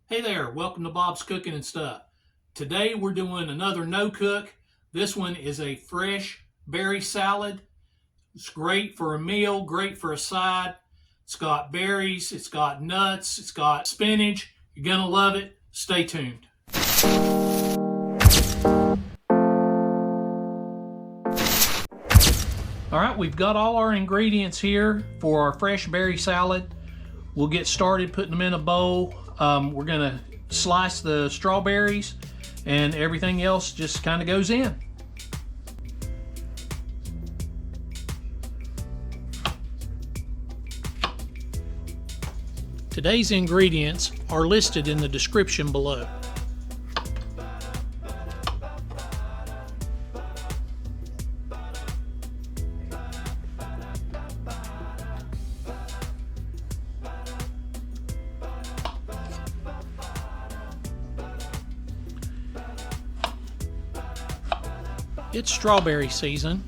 Hey there, welcome to Bob's Cooking and Stuff. Today we're doing another no cook. This one is a fresh berry salad. It's great for a meal, great for a side. It's got berries, it's got nuts, it's got spinach. You're gonna love it. Stay tuned. All right, we've got all our ingredients here for our fresh berry salad. We'll get started putting them in a bowl. We're gonna slice the strawberries and everything else just kind of goes in. Today's ingredients are listed in the description below. It's strawberry season,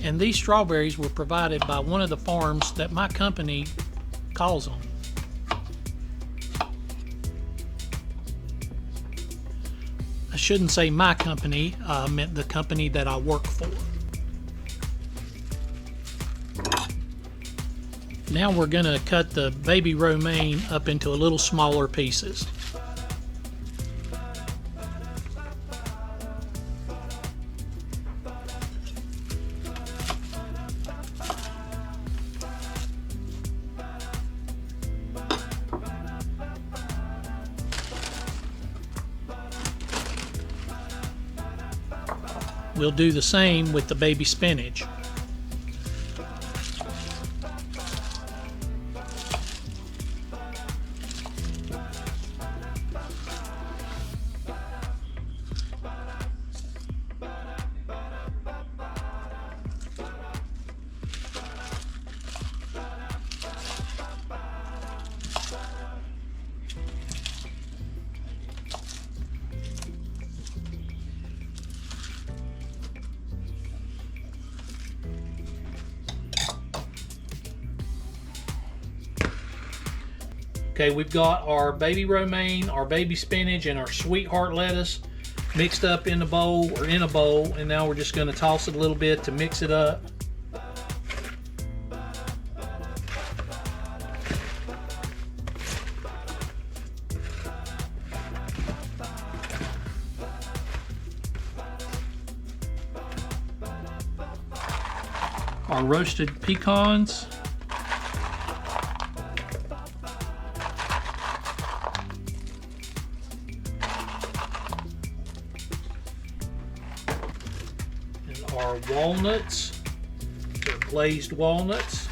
and these strawberries were provided by one of the farms that my company calls on. I shouldn't say my company, I meant the company that I work for. Now we're going to cut the baby romaine up into a little smaller pieces. We'll do the same with the baby spinach. Okay, we've got our baby romaine, our baby spinach, and our sweetheart lettuce mixed up in a bowl, and now we're just going to toss it a little bit to mix it up. Our roasted pecans. Our walnuts, they're glazed walnuts.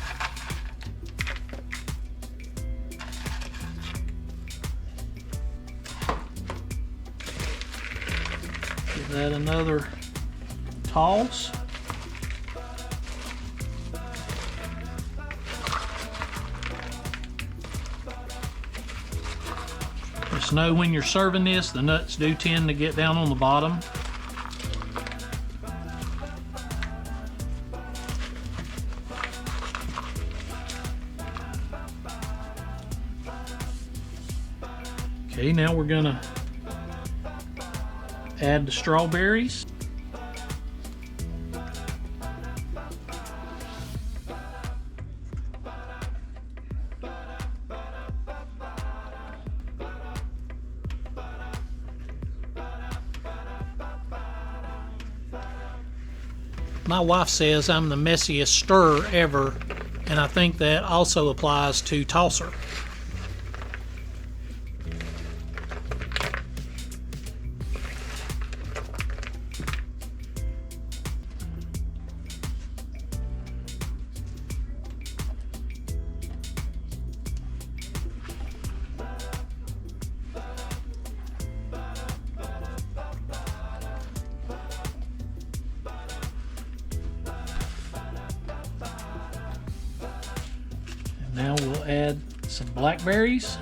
Give that another toss. Just know when you're serving this, the nuts do tend to get down on the bottom. Okay, now we're gonna add the strawberries. My wife says I'm the messiest stirrer ever, and I think that also applies to tosser. Now we'll add some blackberries.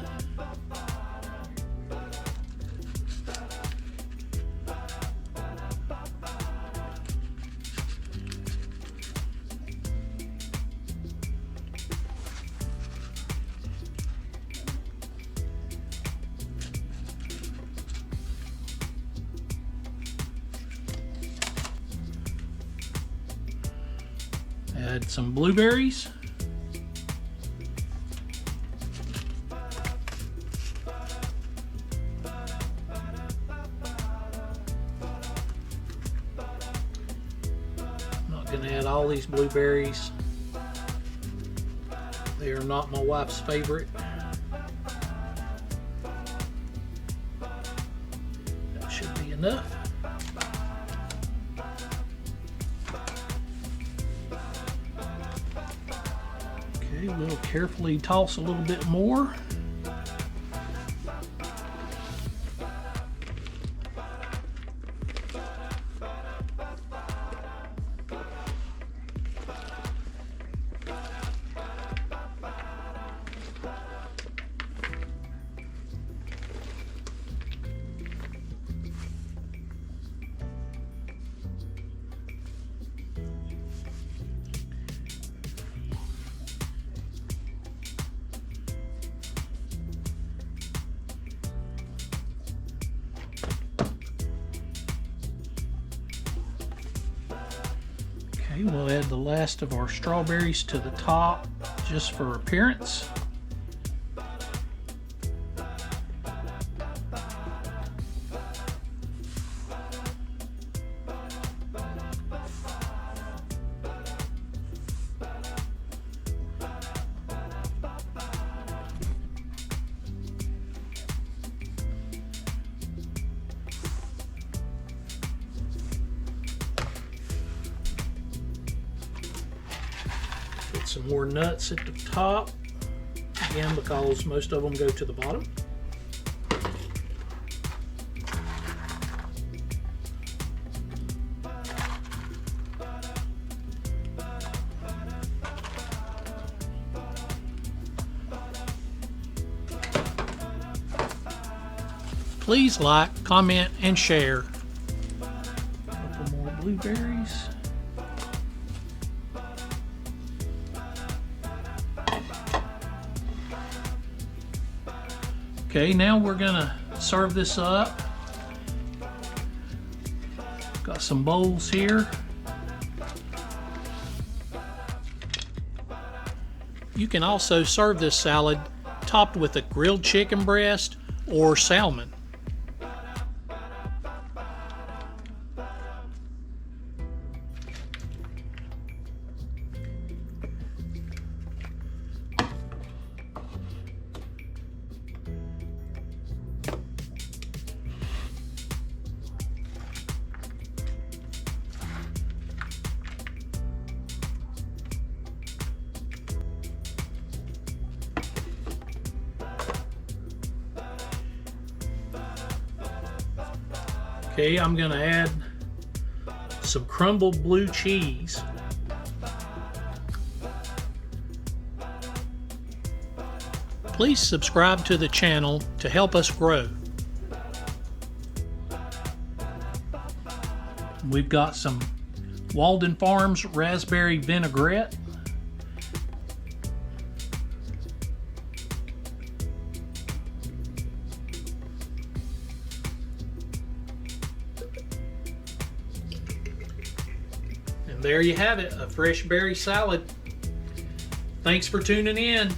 Add some blueberries. I'm not going to add all these blueberries. They are not my wife's favorite. That should be enough. Okay, we'll carefully toss a little bit more. Okay, we'll add the last of our strawberries to the top just for appearance. Put some more nuts at the top, again because most of them go to the bottom. Please like, comment, and share. A couple more blueberries. Okay, now we're gonna serve this up. Got some bowls here. You can also serve this salad topped with a grilled chicken breast or salmon. Okay, I'm going to add some crumbled blue cheese. Please subscribe to the channel to help us grow. We've got some Walden Farms raspberry vinaigrette. And there you have it, a fresh berry salad. Thanks for tuning in.